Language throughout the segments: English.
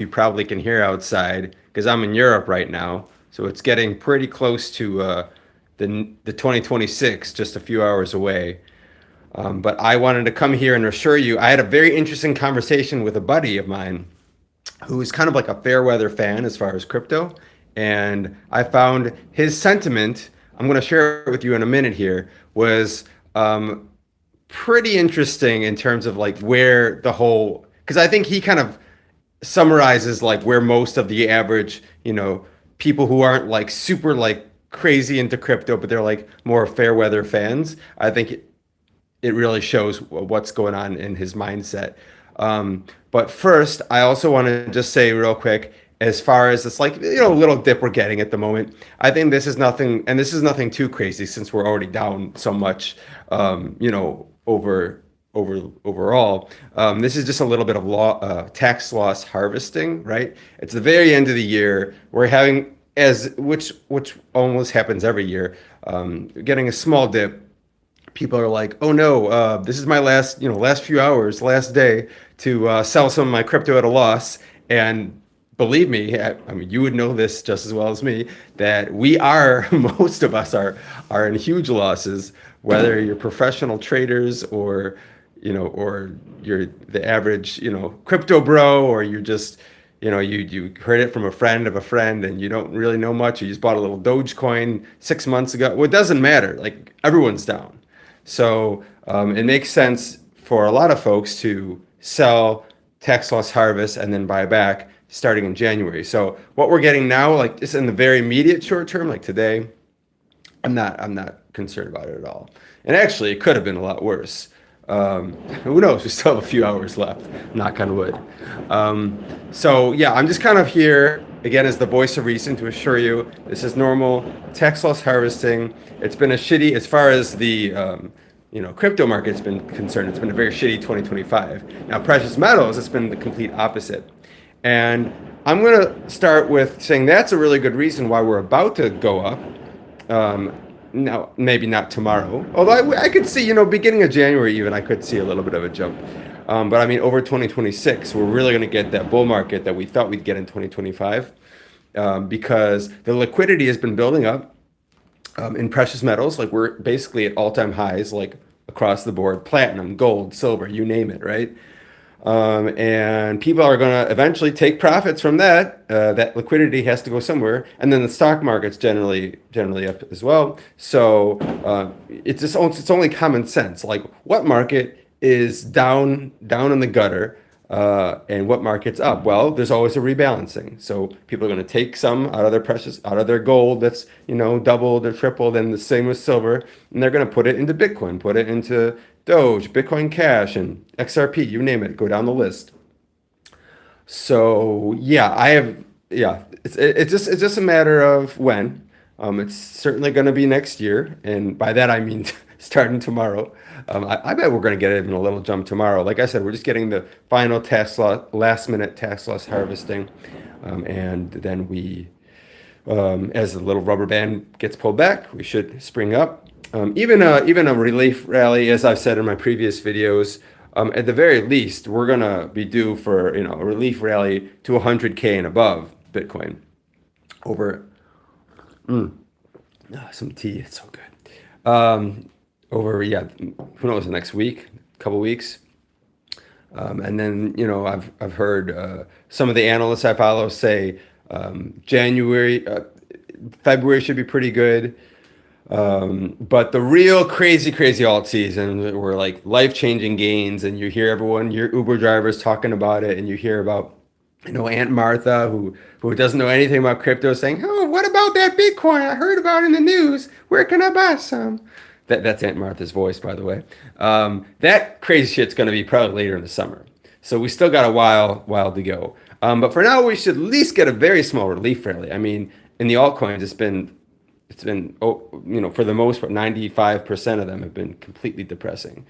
you probably can hear outside because I'm in Europe right now. So it's getting pretty close to the 2026, just a few hours away. But I wanted to come here and assure you, I had a very interesting conversation with a buddy of mine who is kind of like a fair weather fan as far as crypto. And I found his sentiment, I'm going to share it with you in a minute here, was pretty interesting in terms of like where the whole, because I think he kind of summarizes like where most of the average, people who aren't like super like crazy into crypto, but they're like more fair weather fans. I think it really shows what's going on in his mindset. But first, I also want to just say real quick, as far as this like little dip we're getting at the moment, I think this is nothing, and this is nothing too crazy since we're already down so much, overall. This is just a little bit of tax loss harvesting, right? It's the very end of the year. We're having which almost happens every year, getting a small dip. People are like, oh no, this is my last few hours, last day to sell some of my crypto at a loss. And believe me, I mean, you would know this just as well as me, that most of us are in huge losses, whether you're professional traders or you're the average, crypto bro, or you're just, you heard it from a friend of a friend and you don't really know much. You just bought a little Dogecoin 6 months ago. Well, it doesn't matter. Like everyone's down. So it makes sense for a lot of folks to sell, tax loss harvest, and then buy back starting in January. So what we're getting now, like just in the very immediate short term, like today, I'm not concerned about it at all. And actually, it could have been a lot worse. Who knows? We still have a few hours left. Knock on wood. So yeah, I'm just kind of here again as the voice of reason to assure you this is normal tax loss harvesting. It's been a shitty, as far as the crypto market's been concerned. It's been a very shitty 2025. Now, precious metals, it's been the complete opposite. And I'm going to start with saying that's a really good reason why we're about to go up. No, maybe not tomorrow. Although I could see, beginning of January even, I could see a little bit of a jump. But I mean, over 2026, we're really going to get that bull market that we thought we'd get in 2025, because the liquidity has been building up in precious metals. Like we're basically at all-time highs, like across the board, platinum, gold, silver, you name it, right? And people are going to eventually take profits from that. That liquidity has to go somewhere, and then the stock market's generally up as well. So it's only common sense. Like what market is down in the gutter, and what market's up? Well, there's always a rebalancing. So people are going to take some out of their gold that's doubled or tripled, and the same with silver, and they're going to put it into Bitcoin, put it into Doge, Bitcoin Cash, and XRP, you name it, go down the list. So yeah, it's just a matter of when. It's certainly going to be next year, and by that I mean starting tomorrow. I bet we're going to get even a little jump tomorrow. Like I said, we're just getting the final last minute tax loss harvesting, and then as the little rubber band gets pulled back, we should spring up. Even a relief rally, as I've said in my previous videos, at the very least, we're gonna be due for a relief rally to 100K and above Bitcoin. Over some tea, it's so good. Over who knows, the next week, couple weeks, and then I've heard some of the analysts I follow say February should be pretty good. But the real crazy alt season were like life-changing gains, and you hear your Uber drivers talking about it, and you hear about, Aunt Martha who doesn't know anything about crypto saying, oh, what about that Bitcoin I heard about in the news? Where can I buy some? That's Aunt Martha's voice, by the way. That crazy shit's going to be probably later in the summer. So we still got a while to go. But for now, we should at least get a very small relief rally. I mean, in the altcoins, it's been for the most part, 95% of them have been completely depressing.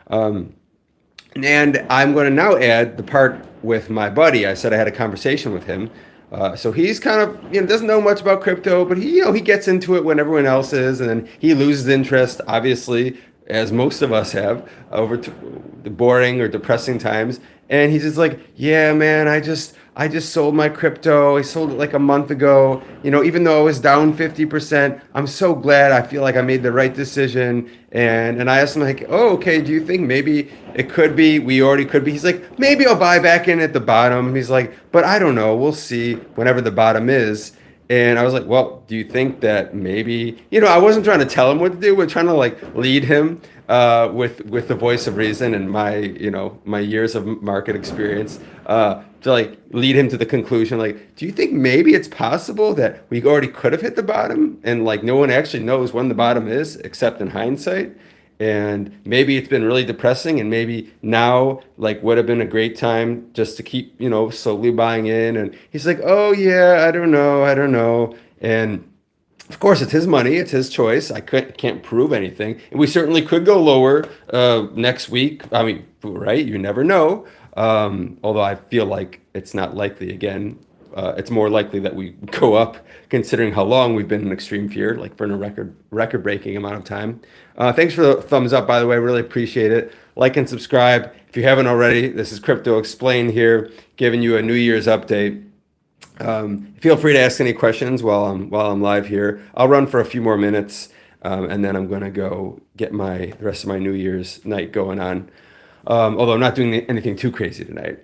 And I'm going to now add the part with my buddy. I said I had a conversation with him. So he's kind of, doesn't know much about crypto, but he gets into it when everyone else is, and then he loses interest, obviously, as most of us have, over the boring or depressing times. And he's just like, yeah, man, I just sold my crypto. I sold it like a month ago. Even though it was down 50%, I'm so glad. I feel like I made the right decision. And I asked him like, oh, okay, do you think maybe it could be, we already could be? He's like, maybe I'll buy back in at the bottom. He's like, but I don't know. We'll see whenever the bottom is. And I was like, well, do you think that maybe, I wasn't trying to tell him what to do, but trying to like lead him with the voice of reason and my years of market experience to like lead him to the conclusion, like, do you think maybe it's possible that we already could have hit the bottom and like no one actually knows when the bottom is except in hindsight? And maybe it's been really depressing, and maybe now like would have been a great time just to keep slowly buying in. And he's like, oh yeah, I don't know. And of course it's his money, it's his choice. Can't prove anything, and we certainly could go lower next week. I mean, right, you never know. Although I feel like it's not likely again. It's more likely that we go up, considering how long we've been in extreme fear, like for a record breaking amount of time. Thanks for the thumbs up, by the way. Really appreciate it. Like and subscribe if you haven't already. This is Crypto Explained here, giving you a New Year's update. Feel free to ask any questions while I'm live here. I'll run for a few more minutes, and then I'm gonna go get the rest of my New Year's night going on. Although I'm not doing anything too crazy tonight.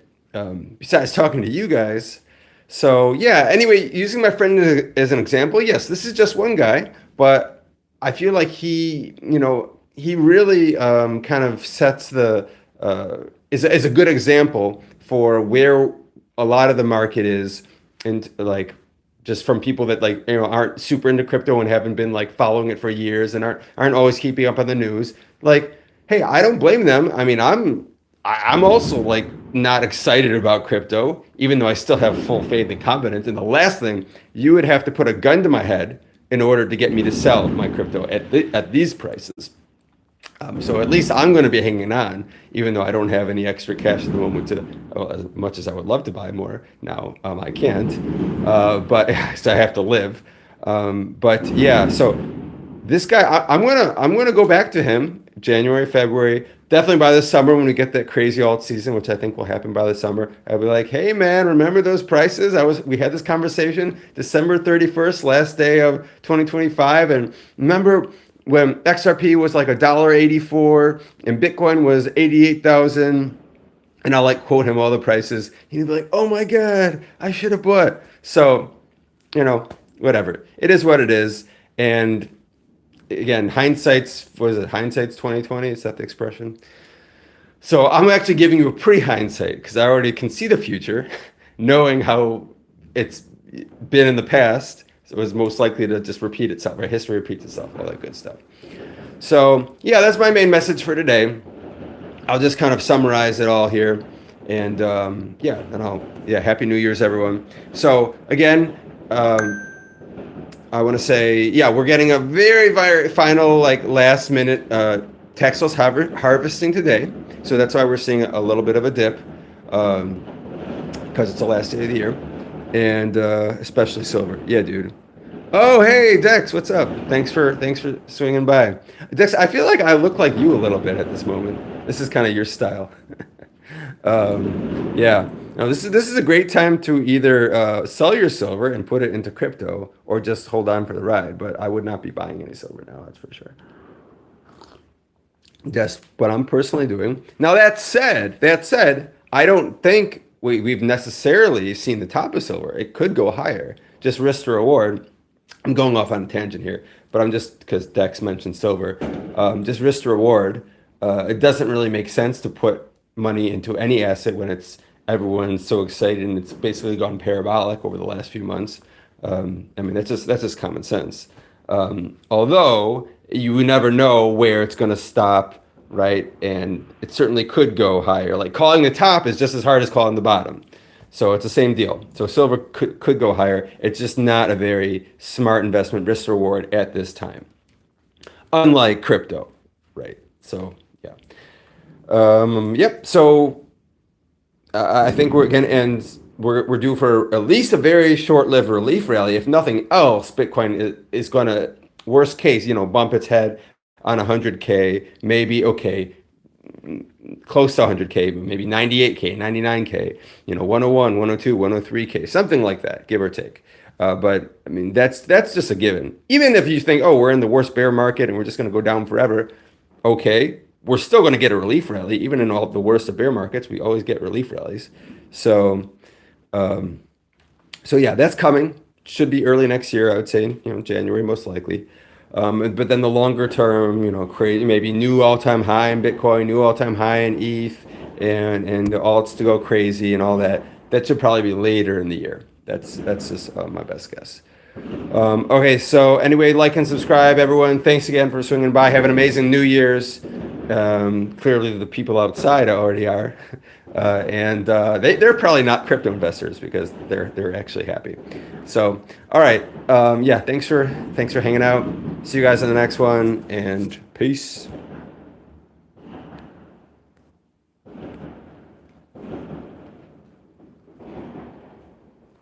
Besides talking to you guys. So yeah, anyway, using my friend as an example, yes, this is just one guy, but I feel like he really kind of sets is a good example for where a lot of the market is, and like just from people that like aren't super into crypto and haven't been like following it for years and aren't always keeping up on the news. Like, hey, I don't blame them. I mean, I'm also like not excited about crypto, even though I still have full faith and confidence. And the last thing, you would have to put a gun to my head in order to get me to sell my crypto at these prices. So at least I'm going to be hanging on, even though I don't have any extra cash at the moment as much as I would love to buy more now. I can't, but so I have to live. But yeah, so this guy, I'm gonna go back to him January, February, definitely by the summer when we get that crazy alt season, which I think will happen by the summer. I'll be like, hey man, remember those prices? We had this conversation December 31st, last day of 2025, and remember when XRP was like $1.84 and Bitcoin was 88,000, and I'll like quote him all the prices. He'd be like, oh my God, I should have bought. So, whatever. It is what it is. And again, hindsight's 2020? Is that the expression? So I'm actually giving you a pre-hindsight because I already can see the future, knowing how it's been in the past. So it was most likely to just repeat itself, right? History repeats itself, all that good stuff. So yeah, that's my main message for today. I'll just kind of summarize it all here. And Happy New Year's, everyone. So again, I want to say, yeah, we're getting a very final, like last minute tax loss harvesting today. So that's why we're seeing a little bit of a dip because it's the last day of the year. And especially silver. Yeah, dude. Oh, hey, Dex, what's up? Thanks for swinging by. Dex, I feel like I look like you a little bit at this moment. This is kind of your style. Yeah. Now, this is a great time to either sell your silver and put it into crypto or just hold on for the ride. But I would not be buying any silver now, that's for sure. That's what I'm personally doing. Now, that said, I don't think we've necessarily seen the top of silver. It could go higher. Just risk to reward. I'm going off on a tangent here, but I'm just, because Dex mentioned silver, just risk to reward. It doesn't really make sense to put money into any asset when everyone's so excited and it's basically gone parabolic over the last few months. I mean, that's just common sense. Although you never know where it's going to stop, right? And it certainly could go higher. Like calling the top is just as hard as calling the bottom. So it's the same deal. So silver could go higher. It's just not a very smart investment risk reward at this time. Unlike crypto, right? So yeah. Yep. So I think we're due for at least a very short-lived relief rally. If nothing else, Bitcoin is going to, worst case, bump its head on 100K. Maybe, okay, close to 100K, maybe 98K, 99K, 101, 102, 103K, something like that, give or take. But I mean, that's just a given. Even if you think, oh, we're in the worst bear market and we're just going to go down forever, okay, we're still going to get a relief rally. Even in all the worst of bear markets, we always get relief rallies. So, so yeah, that's coming. Should be early next year, I would say, January most likely. But then the longer term, crazy, maybe new all-time high in Bitcoin, new all-time high in ETH, and the alts to go crazy and all that. That should probably be later in the year. That's just my best guess. Okay, so anyway, like and subscribe, everyone. Thanks again for swinging by. Have an amazing New Year's. Clearly, the people outside already are, and they're probably not crypto investors because they're actually happy. So, all right, yeah, thanks for hanging out. See you guys in the next one, and peace.